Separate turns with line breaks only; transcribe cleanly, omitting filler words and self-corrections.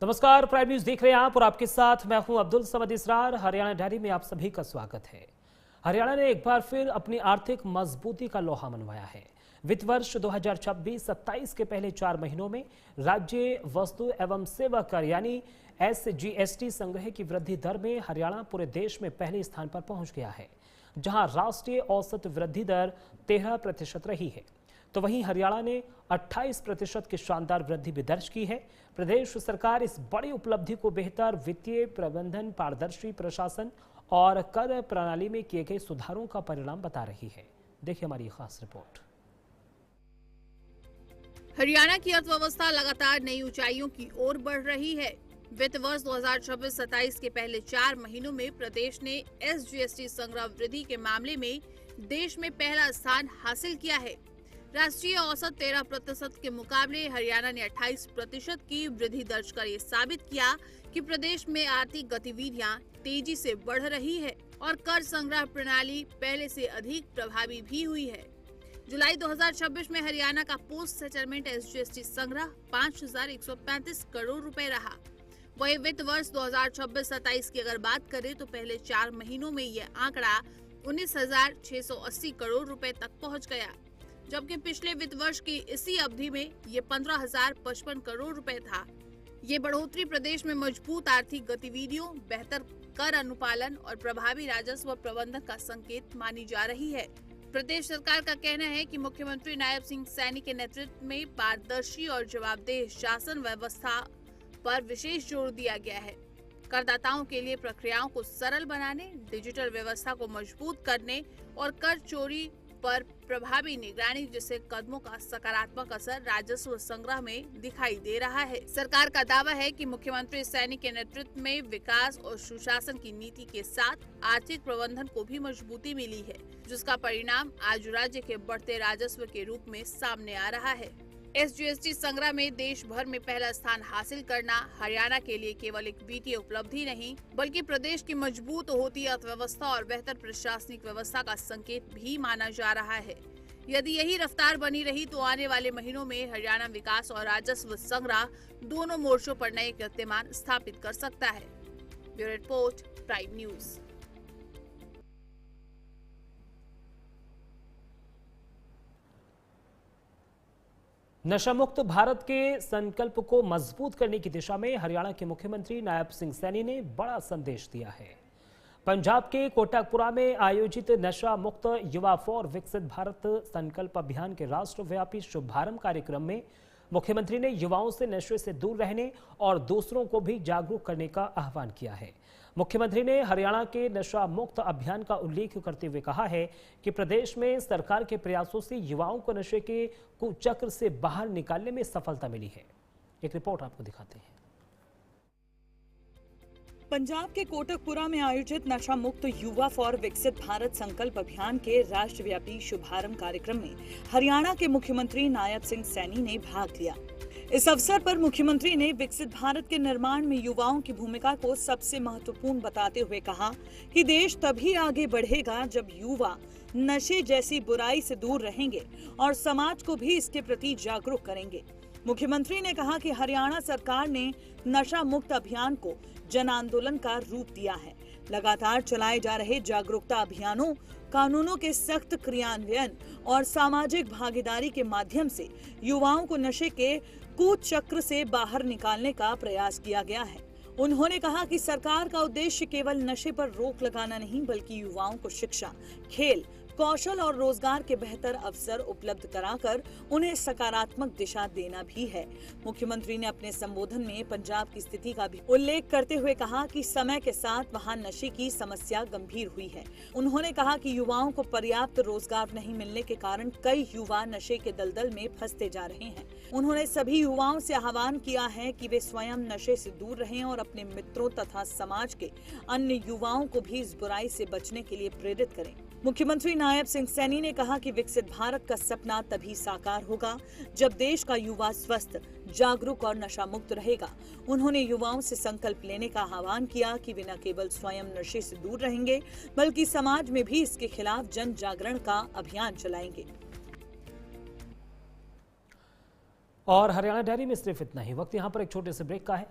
नमस्कार, prime news देख रहे हैं आप और आपके साथ मैं हूं अब्दुल समद इसरार। हरियाणा डायरी में आप सभी का स्वागत है। हरियाणा ने एक बार फिर अपनी आर्थिक मजबूती का लोहा मनवाया है। वित्त वर्ष 2026-27 के पहले 4 महीनों में राज्य वस्तु एवं सेवा कर यानी SGST संग्रह की वृद्धि दर में हरियाणा पूरे देश में पहले स्थान पर पहुंच गया है, जहां राष्ट्रीय औसत वृद्धि दर 13% रही है। तो वहीं हरियाणा ने 28% की शानदार वृद्धि भी दर्ज की है। प्रदेश सरकार इस बड़ी उपलब्धि को बेहतर वित्तीय प्रबंधन, पारदर्शी प्रशासन और कर प्रणाली में किए गए सुधारों का परिणाम बता रही है। देखिए हमारी खास रिपोर्ट।
हरियाणा की अर्थव्यवस्था लगातार नई ऊंचाइयों की ओर बढ़ रही है। वित्त वर्ष 2026-27 के पहले 4 महीनों में प्रदेश ने SGST संग्रह वृद्धि के मामले में देश में पहला स्थान हासिल किया है। राष्ट्रीय औसत 13% के मुकाबले हरियाणा ने 28% की वृद्धि दर्ज कर ये साबित किया कि प्रदेश में आर्थिक गतिविधियां तेजी से बढ़ रही है और कर संग्रह प्रणाली पहले से अधिक प्रभावी भी हुई है। जुलाई 2026 में हरियाणा का पोस्ट सेटलमेंट SGST संग्रह 5,135 करोड़ रुपए रहा। वही वित्त वर्ष 2026-27 की अगर बात करें तो पहले 4 महीनों में यह आंकड़ा 19,680 करोड़ रुपए तक पहुंच गया, जबकि पिछले वित्त वर्ष की इसी अवधि में ये 15,055 करोड़ रुपए था। ये बढ़ोतरी प्रदेश में मजबूत आर्थिक गतिविधियों, बेहतर कर अनुपालन और प्रभावी राजस्व प्रबंधन का संकेत मानी जा रही है। प्रदेश सरकार का कहना है कि मुख्यमंत्री नायब सिंह सैनी के नेतृत्व में पारदर्शी और जवाबदेह शासन व्यवस्था पर विशेष जोर दिया गया है। करदाताओं के लिए प्रक्रियाओं को सरल बनाने, डिजिटल व्यवस्था को मजबूत करने और कर चोरी पर प्रभावी निगरानी जैसे कदमों का सकारात्मक असर राजस्व संग्रह में दिखाई दे रहा है। सरकार का दावा है कि मुख्यमंत्री सैनी के नेतृत्व में विकास और सुशासन की नीति के साथ आर्थिक प्रबंधन को भी मजबूती मिली है, जिसका परिणाम आज राज्य के बढ़ते राजस्व के रूप में सामने आ रहा है। SGST संग्रह में देश भर में पहला स्थान हासिल करना हरियाणा के लिए केवल एक वित्तीय उपलब्धि नहीं, बल्कि प्रदेश की मजबूत होती अर्थव्यवस्था और बेहतर प्रशासनिक व्यवस्था का संकेत भी माना जा रहा है। यदि यही रफ्तार बनी रही तो आने वाले महीनों में हरियाणा विकास और राजस्व संग्रह दोनों मोर्चों पर नए कीर्तिमान स्थापित कर सकता है। Bureau report, prime news.
नशा मुक्त भारत के संकल्प को मजबूत करने की दिशा में हरियाणा के मुख्यमंत्री नायब सिंह सैनी ने बड़ा संदेश दिया है। पंजाब के कोटकपुरा में आयोजित नशा मुक्त युवा फॉर विकसित भारत संकल्प अभियान के राष्ट्रव्यापी शुभारंभ कार्यक्रम में मुख्यमंत्री ने युवाओं से नशे से दूर रहने और दूसरों को भी जागरूक करने का आह्वान किया है। मुख्यमंत्री ने हरियाणा के नशा मुक्त अभियान का उल्लेख करते हुए कहा है कि प्रदेश में सरकार के प्रयासों से युवाओं को नशे के कुचक्र से बाहर निकालने में सफलता मिली है। एक रिपोर्ट आपको दिखाते हैं।
पंजाब के कोटकपुरा में आयोजित नशा मुक्त युवा फॉर विकसित भारत संकल्प अभियान के राष्ट्रव्यापी शुभारंभ कार्यक्रम में हरियाणा के मुख्यमंत्री नायब सिंह सैनी ने भाग लिया। इस अवसर पर मुख्यमंत्री ने विकसित भारत के निर्माण में युवाओं की भूमिका को सबसे महत्वपूर्ण बताते हुए कहा कि देश तभी आगे बढ़ेगा जब युवा नशे जैसी बुराई से दूर रहेंगे और समाज को भी इसके प्रति जागरूक करेंगे। मुख्यमंत्री ने कहा कि हरियाणा सरकार ने नशा मुक्त अभियान को जन आंदोलन का रूप दिया है। लगातार चलाए जा रहे जागरूकता अभियानों, कानूनों के सख्त क्रियान्वयन और सामाजिक भागीदारी के माध्यम से युवाओं को नशे के कुचक्र से बाहर निकालने का प्रयास किया गया है। उन्होंने कहा कि सरकार का उद्देश्य केवल नशे पर रोक लगाना नहीं, बल्कि युवाओं को शिक्षा, खेल, कौशल और रोजगार के बेहतर अवसर उपलब्ध कराकर उन्हें सकारात्मक दिशा देना भी है। मुख्यमंत्री ने अपने संबोधन में पंजाब की स्थिति का भी उल्लेख करते हुए कहा कि समय के साथ वहां नशे की समस्या गंभीर हुई है। उन्होंने कहा कि युवाओं को पर्याप्त रोजगार नहीं मिलने के कारण कई युवा नशे के दलदल में फंसते जा रहे हैं। उन्होंने सभी युवाओं से आह्वान किया है कि वे स्वयं नशे से दूर रहें और अपने मित्रों तथा समाज के अन्य युवाओं को भी इस बुराई से बचने के लिए प्रेरित करें। मुख्यमंत्री नायब सिंह सैनी ने कहा कि विकसित भारत का सपना तभी साकार होगा जब देश का युवा स्वस्थ, जागरूक और नशा मुक्त रहेगा। उन्होंने युवाओं से संकल्प लेने का आह्वान किया कि वे न केवल स्वयं नशे से दूर रहेंगे, बल्कि समाज में भी इसके खिलाफ जन जागरण का अभियान चलाएंगे।
और हरियाणा डायरी में सिर्फ इतना ही। वक्त यहाँ पर एक छोटे से ब्रेक का है।